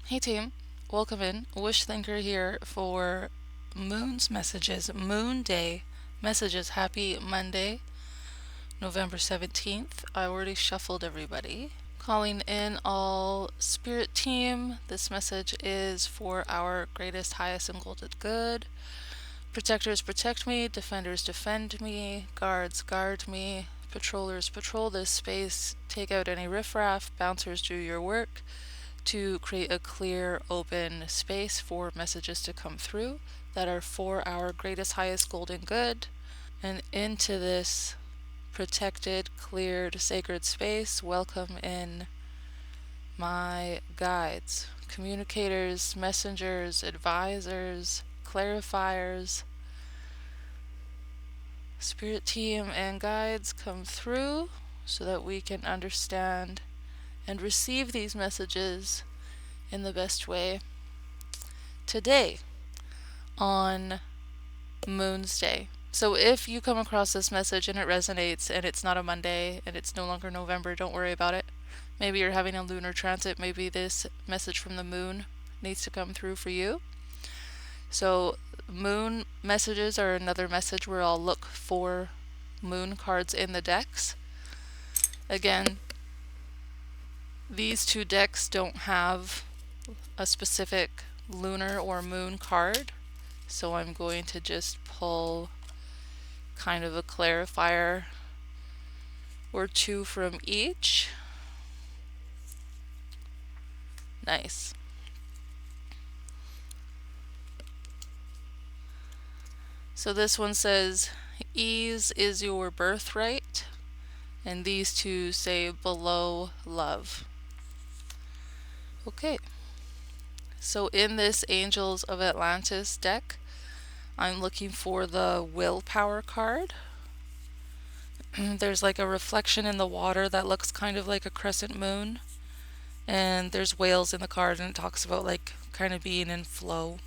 Hey team, welcome in. Wish Thinker here for Moon's messages. Moon Day messages. Happy Monday, November 17th. I already shuffled everybody. Calling in all spirit team. This message is for our greatest, highest, and golden good. Protectors protect me, defenders defend me, guards guard me, patrollers patrol this space, take out any riffraff, bouncers do your work to create a clear, open space for messages to come through that are for our greatest, highest, golden good. And into this protected, cleared, sacred space, welcome in my guides, communicators, messengers, advisors, clarifiers. Spirit team and guides come through so that we can understand and receive these messages in the best way today on Moon's Day. So if you come across this message and it resonates and it's not a Monday and it's no longer November, don't worry about it. Maybe you're having a lunar transit. Maybe this message from the moon needs to come through for you. So moon messages are another message where I'll look for moon cards in the decks. Again, these two decks don't have a specific lunar or moon card, so I'm going to just pull kind of a clarifier or two from each. Nice. So this one says, ease is your birthright, and these two say below love. Okay. So in this Angels of Atlantis deck, I'm looking for the willpower card. There's like a reflection in the water that looks kind of like a crescent moon. And there's whales in the card, and it talks about like kind of being in flow.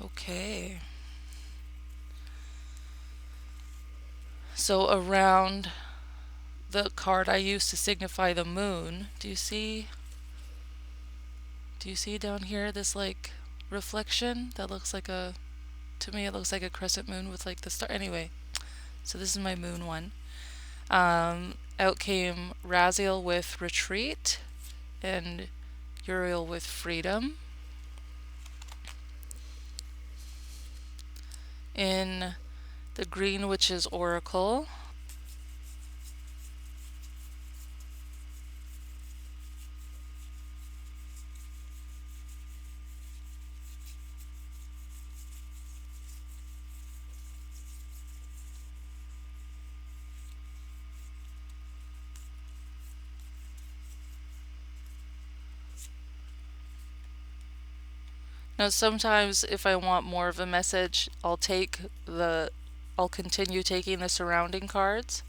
Okay. So around the card I used to signify the moon, do you see down here this like reflection that looks like to me it looks like a crescent moon with like the star. Anyway, so this is my moon one. Out came Raziel with retreat and Uriel with freedom. In the Green Witch's Oracle, now sometimes if I want more of a message, I'll continue taking the surrounding cards.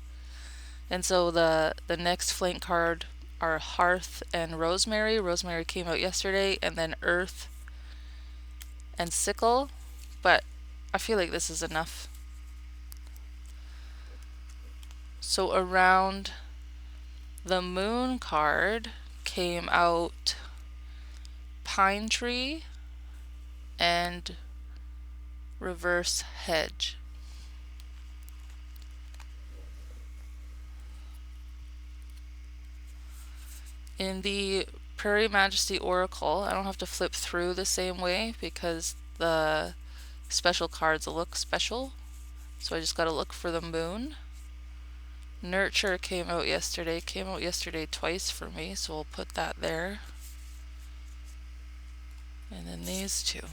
And so the next flank card are Hearth and Rosemary. Rosemary came out yesterday, and then Earth and Sickle, but I feel like this is enough. So around the Moon card came out Pine Tree and Reverse Hedge. In the Prairie Majesty Oracle, I don't have to flip through the same way because the special cards look special. So I just gotta look for the moon. Nurture came out yesterday twice for me, so we'll put that there. And then these two.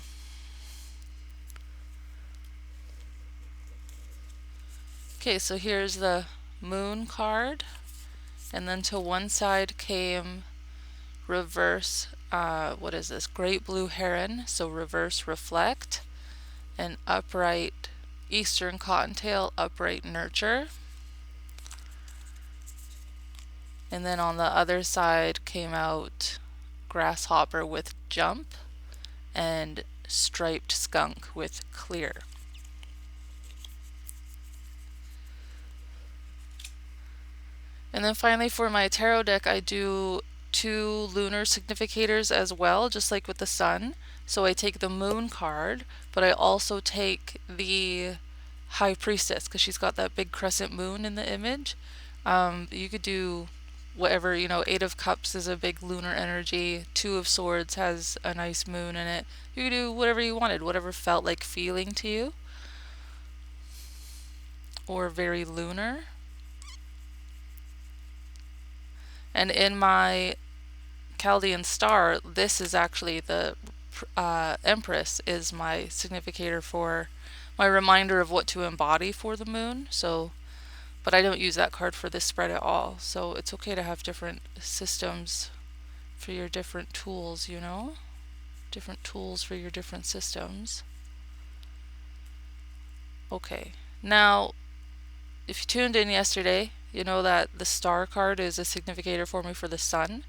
Okay, so here's the moon card. And then to one side came reverse, what is this? Great Blue Heron, so reverse reflect. And upright Eastern Cottontail, upright nurture. And then on the other side came out Grasshopper with jump and Striped Skunk with clear. And then finally for my tarot deck, I do 2 lunar significators as well, just like with the sun. So I take the moon card, but I also take the high priestess because she's got that big crescent moon in the image. You could do whatever, you know, 8 of Cups is a big lunar energy, 2 of Swords has a nice moon in it. You could do whatever you wanted, whatever felt like feeling to you, or very lunar. And in my Chaldean star, this is actually the Empress is my significator for my reminder of what to embody for the moon. So, but I don't use that card for this spread at all. So it's okay to have different systems for your different tools, you know? Different tools for your different systems. Okay, now if you tuned in yesterday, you know that the star card is a significator for me for the sun.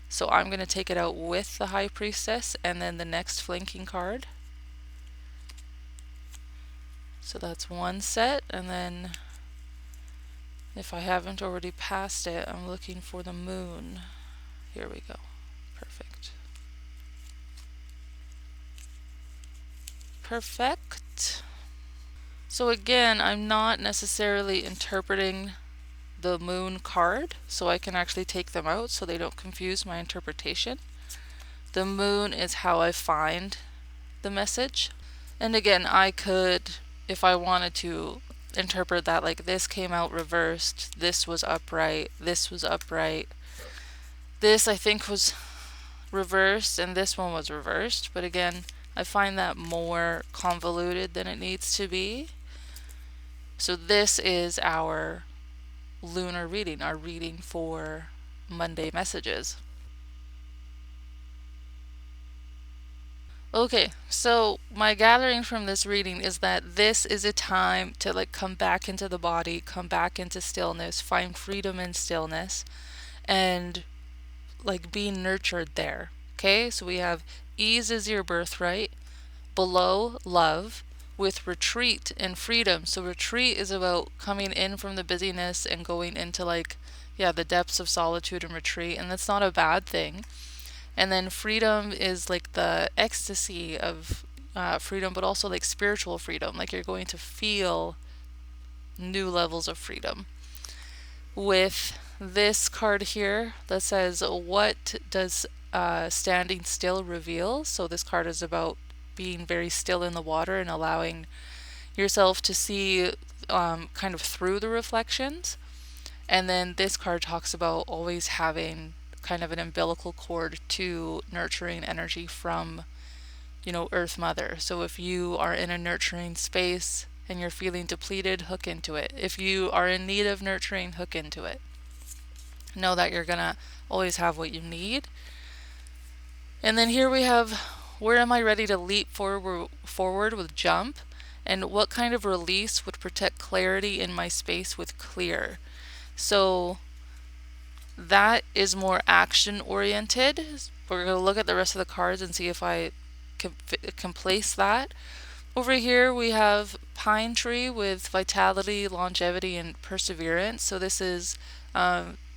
So I'm going to take it out with the High Priestess and then the next flanking card. So that's one set, and then if I haven't already passed it, I'm looking for the moon. Here we go. Perfect. Perfect. So again, I'm not necessarily interpreting the moon card, so I can actually take them out so they don't confuse my interpretation. The moon is how I find the message. And again, I could, if I wanted to, interpret that like this came out reversed, this was upright, this was upright, this I think was reversed, and this one was reversed. But again, I find that more convoluted than it needs to be. So this is our lunar reading, our reading for Monday messages. Okay, so my gathering from this reading is that this is a time to like come back into the body, come back into stillness, find freedom in stillness, and like be nurtured there. Okay, so we have ease is your birthright, below love, with retreat and freedom. So retreat is about coming in from the busyness and going into like, yeah, the depths of solitude and retreat, and that's not a bad thing. And then freedom is like the ecstasy of freedom, but also like spiritual freedom. Like you're going to feel new levels of freedom. With this card here that says, what does standing still reveal? So this card is about being very still in the water and allowing yourself to see kind of through the reflections. And then this card talks about always having kind of an umbilical cord to nurturing energy from, you know, Earth Mother. So if you are in a nurturing space and you're feeling depleted, hook into it. If you are in need of nurturing, hook into it. Know that you're gonna always have what you need. And then here we have, where am I ready to leap forward with jump? And what kind of release would protect clarity in my space with clear? So that is more action oriented. We're going to look at the rest of the cards and see if I can place that. Over here we have pine tree with vitality, longevity, and perseverance. So this is,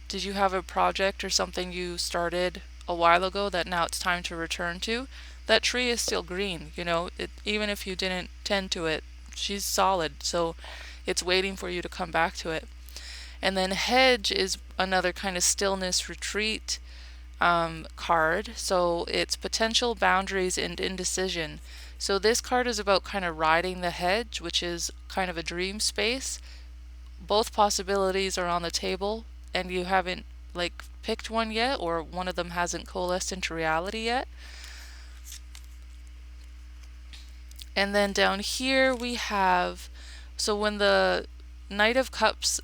did you have a project or something you started a while ago that now it's time to return to? That tree is still green, you know, even if you didn't tend to it, she's solid, so it's waiting for you to come back to it. And then hedge is another kind of stillness retreat card. So it's potential, boundaries, and indecision. So this card is about kind of riding the hedge, which is kind of a dream space. Both possibilities are on the table and you haven't like picked one yet, or one of them hasn't coalesced into reality yet. And then down here we have, so when the Knight of Cups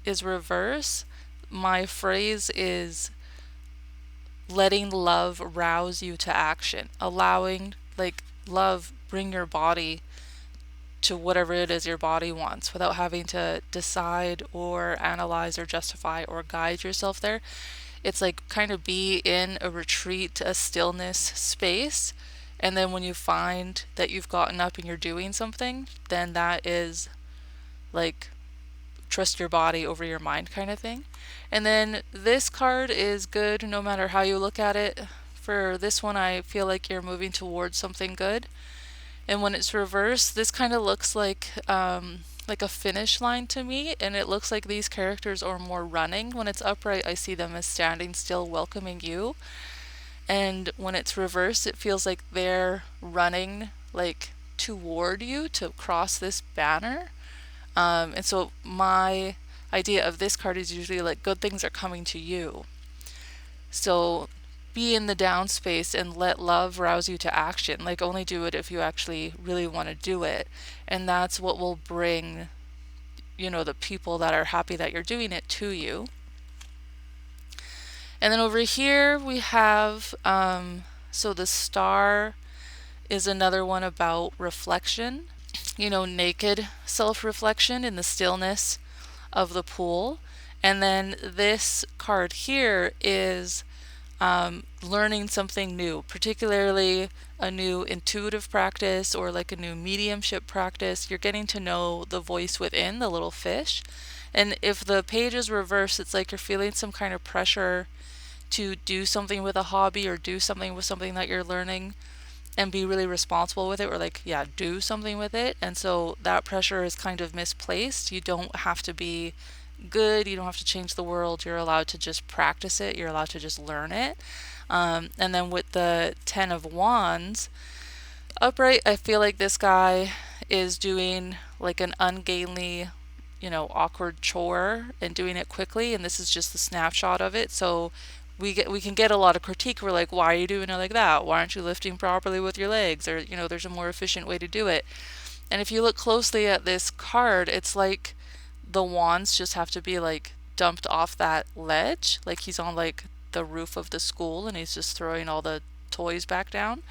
is reverse, my phrase is letting love rouse you to action, allowing like love bring your body to whatever it is your body wants without having to decide or analyze or justify or guide yourself there. It's like kind of be in a retreat, a stillness space, and then when you find that you've gotten up and you're doing something, then that is like trust your body over your mind kind of thing. And then this card is good no matter how you look at it. For this one, I feel like you're moving towards something good. And when it's reversed, this kind of looks like a finish line to me, and it looks like these characters are more running. When it's upright, I see them as standing still, welcoming you. And when it's reversed, it feels like they're running like toward you to cross this banner. And so my idea of this card is usually like good things are coming to you. So be in the down space and let love rouse you to action. Like only do it if you actually really want to do it. And that's what will bring, the people that are happy that you're doing it to you. And then over here we have, so the star is another one about reflection, naked self-reflection in the stillness of the pool. And then this card here is learning something new, particularly a new intuitive practice or like a new mediumship practice. You're getting to know the voice within, the little fish. And if the page is reversed, it's like you're feeling some kind of pressure to do something with a hobby or do something with something that you're learning and be really responsible with it, or do something with it. And so that pressure is kind of misplaced. You don't have to be good, you don't have to change the world, you're allowed to just practice it, you're allowed to just learn it. And then with the 10 of Wands upright, I feel like this guy is doing like an ungainly, awkward chore and doing it quickly, and this is just the snapshot of it. So we can get a lot of critique. We're like, why are you doing it like that? Why aren't you lifting properly with your legs? Or, there's a more efficient way to do it. And if you look closely at this card, it's like the wands just have to be like dumped off that ledge. Like he's on like the roof of the school and he's just throwing all the toys back down.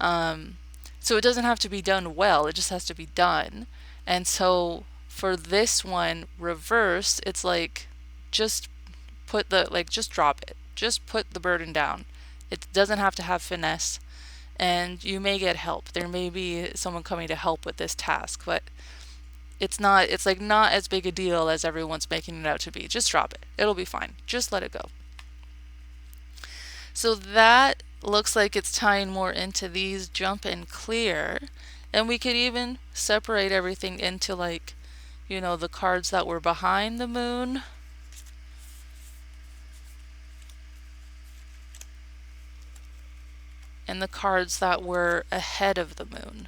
So it doesn't have to be done well, it just has to be done. And so for this one reversed, it's like just just drop it. Just put the burden down. It doesn't have to have finesse, and you may get help. There may be someone coming to help with this task, but it's not as big a deal as everyone's making it out to be. Just drop it. It'll be fine. Just let it go. So that looks like it's tying more into these jump and clear, and we could even separate everything into the cards that were behind the moon and the cards that were ahead of the moon.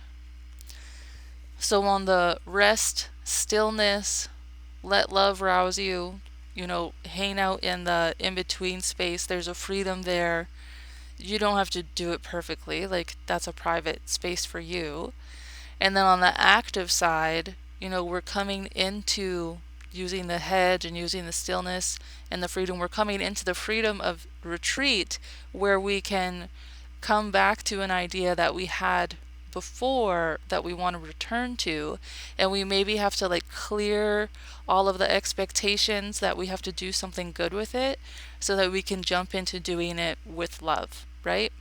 So on the rest, stillness, let love rouse you, hang out in the in-between space, there's a freedom there. You don't have to do it perfectly, that's a private space for you. And then on the active side, we're coming into using the hedge and using the stillness and the freedom. We're coming into the freedom of retreat, where we can come back to an idea that we had before that we want to return to, and we maybe have to clear all of the expectations that we have to do something good with it so that we can jump into doing it with love, right?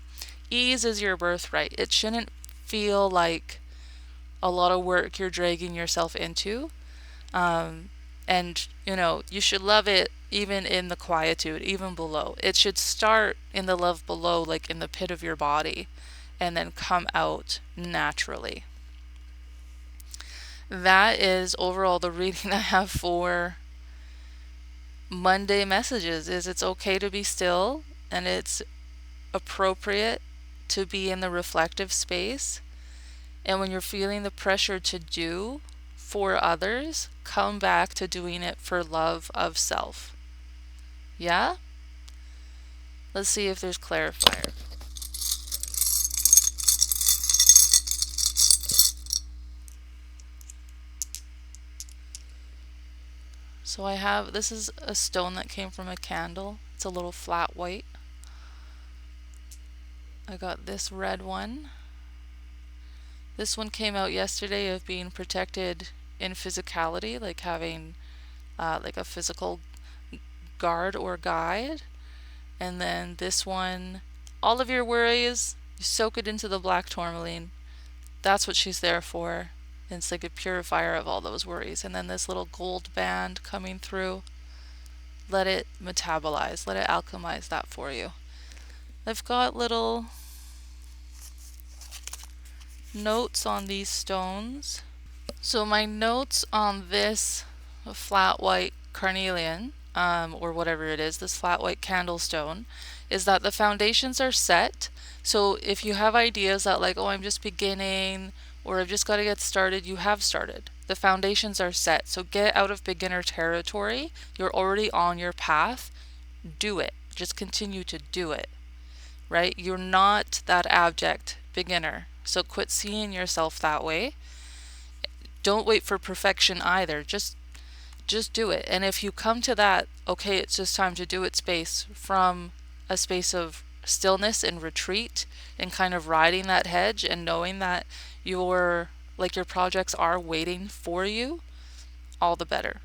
Ease is your birthright. It shouldn't feel like a lot of work you're dragging yourself into. And you should love it even in the quietude, even below. It should start in the love below, like in the pit of your body, and then come out naturally. That is overall the reading I have for Monday messages. Is it's okay to be still, and it's appropriate to be in the reflective space. And when you're feeling the pressure to do for others, come back to doing it for love of self. Yeah? Let's see if there's clarifier. So I have, this is a stone that came from a candle. It's a little flat white. I got this red one. This one came out yesterday of being protected in physicality, like having like a physical guard or guide. And then this one, all of your worries, you soak it into the black tourmaline. That's what she's there for. It's like a purifier of all those worries. And then this little gold band coming through, let it metabolize, let it alchemize that for you. I've got little notes on these stones. So my notes on this flat white carnelian, or whatever it is, this flat white candle stone, is that the foundations are set. So if you have ideas that like, oh, I'm just beginning, or I've just got to get started, you have started. The foundations are set. So get out of beginner territory. You're already on your path. Do it. Just continue to do it, right? You're not that abject beginner. So quit seeing yourself that way. Don't wait for perfection either. Just do it. And if you come to that, okay, it's just time to do it space, from a space of stillness and retreat and kind of riding that hedge and knowing that your projects are waiting for you, all the better.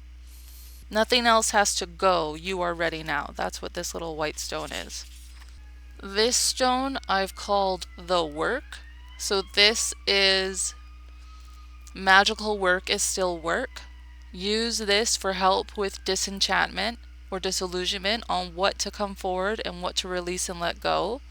Nothing else has to go. You are ready now. That's what this little white stone is. This stone I've called the work. So this is magical work is still work. Use this for help with disenchantment or disillusionment on what to come forward and what to release and let go.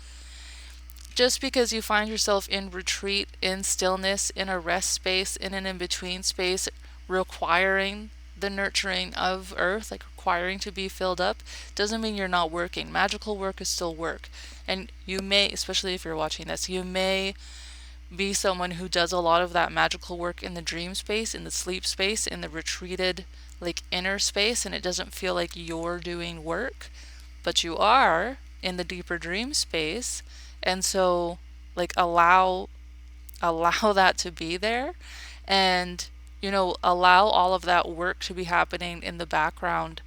Just because you find yourself in retreat, in stillness, in a rest space, in an in-between space, requiring the nurturing of earth, like requiring to be filled up, doesn't mean you're not working. Magical work is still work. And you may, especially if you're watching this, you may be someone who does a lot of that magical work in the dream space, in the sleep space, in the retreated, like inner space, and it doesn't feel like you're doing work, but you are in the deeper dream space. And so like allow that to be there, and allow all of that work to be happening in the background,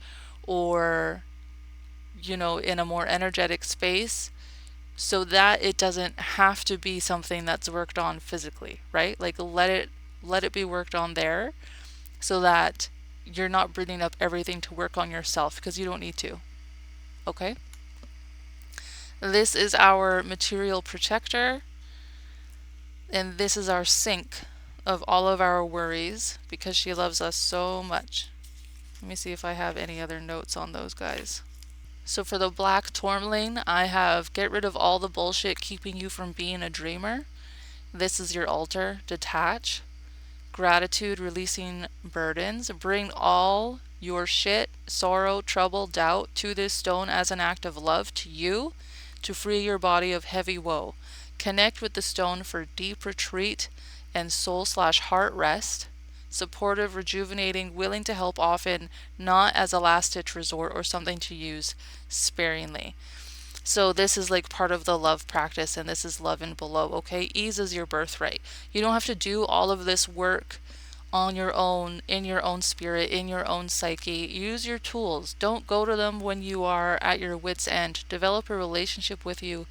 or in a more energetic space, so that it doesn't have to be something that's worked on physically, right? Like let it be worked on there, so that you're not bringing up everything to work on yourself, because you don't need to. Okay? This is our material protector, and this is our sink of all of our worries, because she loves us so much. Let me see if I have any other notes on those guys. So for the black tourmaline, I have get rid of all the bullshit keeping you from being a dreamer. This is your altar. Detach. Gratitude, releasing burdens. Bring all your shit, sorrow, trouble, doubt to this stone as an act of love to you, to free your body of heavy woe. Connect with the stone for deep retreat and soul/heart rest. Supportive, rejuvenating, willing to help often, not as a last-ditch resort or something to use sparingly. So this is like part of the love practice, and this is love and below, okay? Ease is your birthright. You don't have to do all of this work on your own, in your own spirit, in your own psyche. Use your tools. Don't go to them when you are at your wit's end. Develop a relationship with you,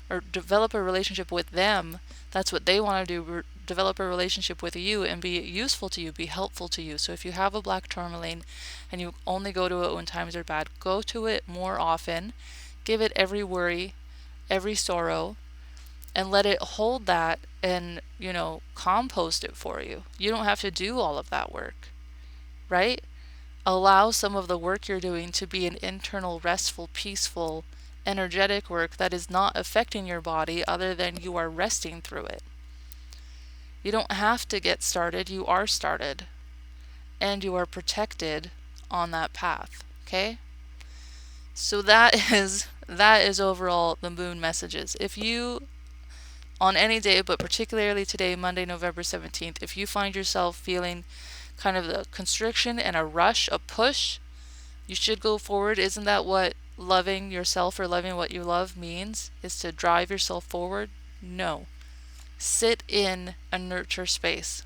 or develop a relationship with them. That's what they want to do. Develop a relationship with you and be useful to you, be helpful to you. So if you have a black tourmaline and you only go to it when times are bad, go to it more often. Give it every worry, every sorrow, and let it hold that and, compost it for you. You don't have to do all of that work, right? Allow some of the work you're doing to be an internal, restful, peaceful, energetic work that is not affecting your body, other than you are resting through it. You don't have to get started. You are started, and you are protected on that path. Okay? So that is overall the moon messages. If you, on any day, but particularly today, Monday, November 17th, if you find yourself feeling kind of the constriction and a rush, a push, you should go forward. Isn't that what loving yourself or loving what you love means? Is to drive yourself forward? No. Sit in a nurture space.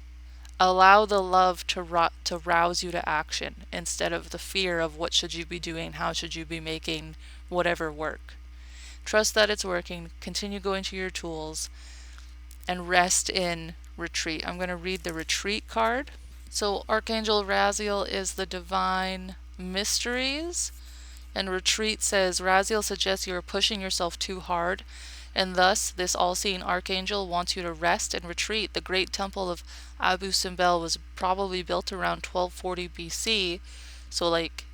Allow the love to rouse you to action, instead of the fear of what should you be doing, how should you be making whatever work. Trust that it's working. Continue going to your tools and rest in retreat. I'm going to read the retreat card. So Archangel Raziel is the divine mysteries, and retreat says Raziel suggests you are pushing yourself too hard and thus this all-seeing archangel wants you to rest and retreat. The great temple of Abu Simbel was probably built around 1240 BC, so like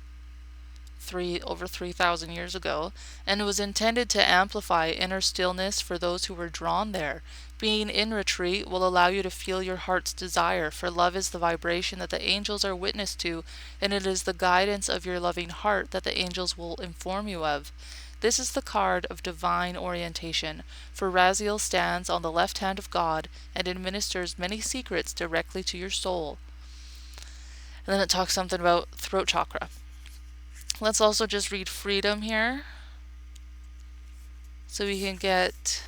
over 3,000 years ago, and it was intended to amplify inner stillness for those who were drawn there. Being in retreat will allow you to feel your heart's desire, for love is the vibration that the angels are witness to, and it is the guidance of your loving heart that the angels will inform you of. This is the card of divine orientation, for Raziel stands on the left hand of God and administers many secrets directly to your soul. And then it talks something about throat chakra. Let's also just read freedom here, so we can get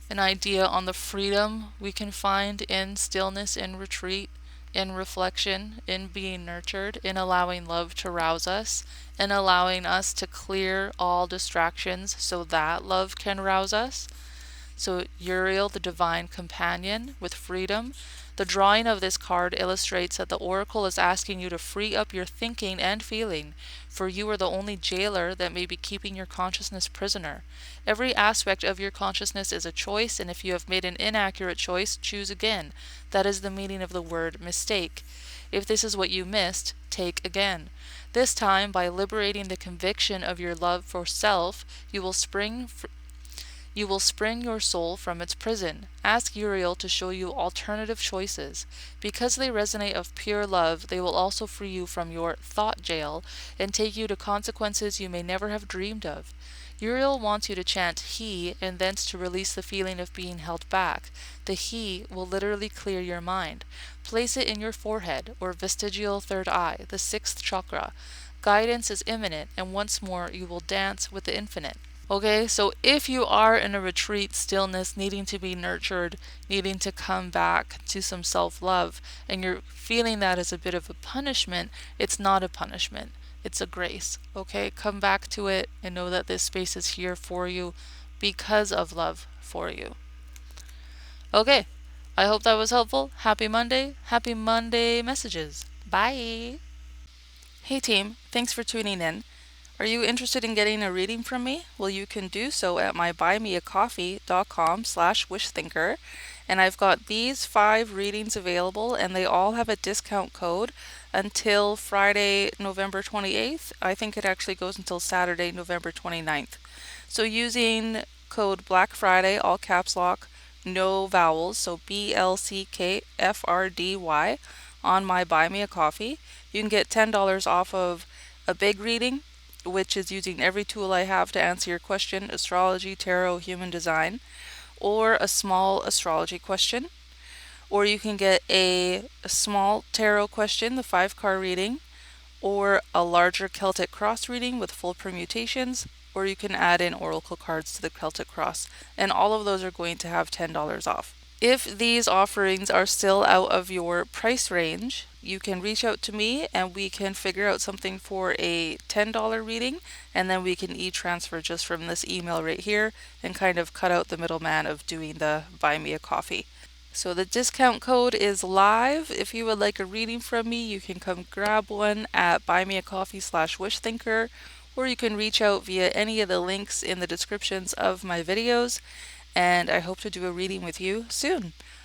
an idea on the freedom we can find in stillness, in retreat, in reflection, in being nurtured, in allowing love to rouse us, in allowing us to clear all distractions so that love can rouse us. So Uriel, the divine companion, with freedom. The drawing of this card illustrates that the oracle is asking you to free up your thinking and feeling, for you are the only jailer that may be keeping your consciousness prisoner. Every aspect of your consciousness is a choice, and if you have made an inaccurate choice, choose again. That is the meaning of the word mistake. If this is what you missed, take again. This time, by liberating the conviction of your love for self, you will spring your soul from its prison. Ask Uriel to show you alternative choices. Because they resonate of pure love, they will also free you from your thought jail and take you to consequences you may never have dreamed of. Uriel wants you to chant He and thence to release the feeling of being held back. The He will literally clear your mind. Place it in your forehead or vestigial third eye, the sixth chakra. Guidance is imminent, and once more you will dance with the infinite. Okay, so if you are in a retreat, stillness, needing to be nurtured, needing to come back to some self-love, and you're feeling that as a bit of a punishment, it's not a punishment. It's a grace. Okay, come back to it and know that this space is here for you because of love for you. Okay, I hope that was helpful. Happy Monday. Happy Monday messages. Bye. Hey team, thanks for tuning in. Are you interested in getting a reading from me? Well, you can do so at my buymeacoffee.com/wishthinker. And I've got these 5 readings available, and they all have a discount code until Friday, November 28th. I think it actually goes until Saturday, November 29th. So using code Black Friday, all caps lock, no vowels, so BLCKFRDY on my Buy Me a Coffee, you can get $10 off of a big reading, which is using every tool I have to answer your question, astrology, tarot, human design, or a small astrology question. Or you can get a small tarot question, the 5-card reading, or a larger Celtic cross reading with full permutations, or you can add in oracle cards to the Celtic cross. And all of those are going to have $10 off. If these offerings are still out of your price range, you can reach out to me and we can figure out something for a $10 reading, and then we can e-transfer just from this email right here and kind of cut out the middleman of doing the Buy Me a Coffee. So the discount code is live. If you would like a reading from me, you can come grab one at buymeacoffee/wishthinker, or you can reach out via any of the links in the descriptions of my videos. And I hope to do a reading with you soon.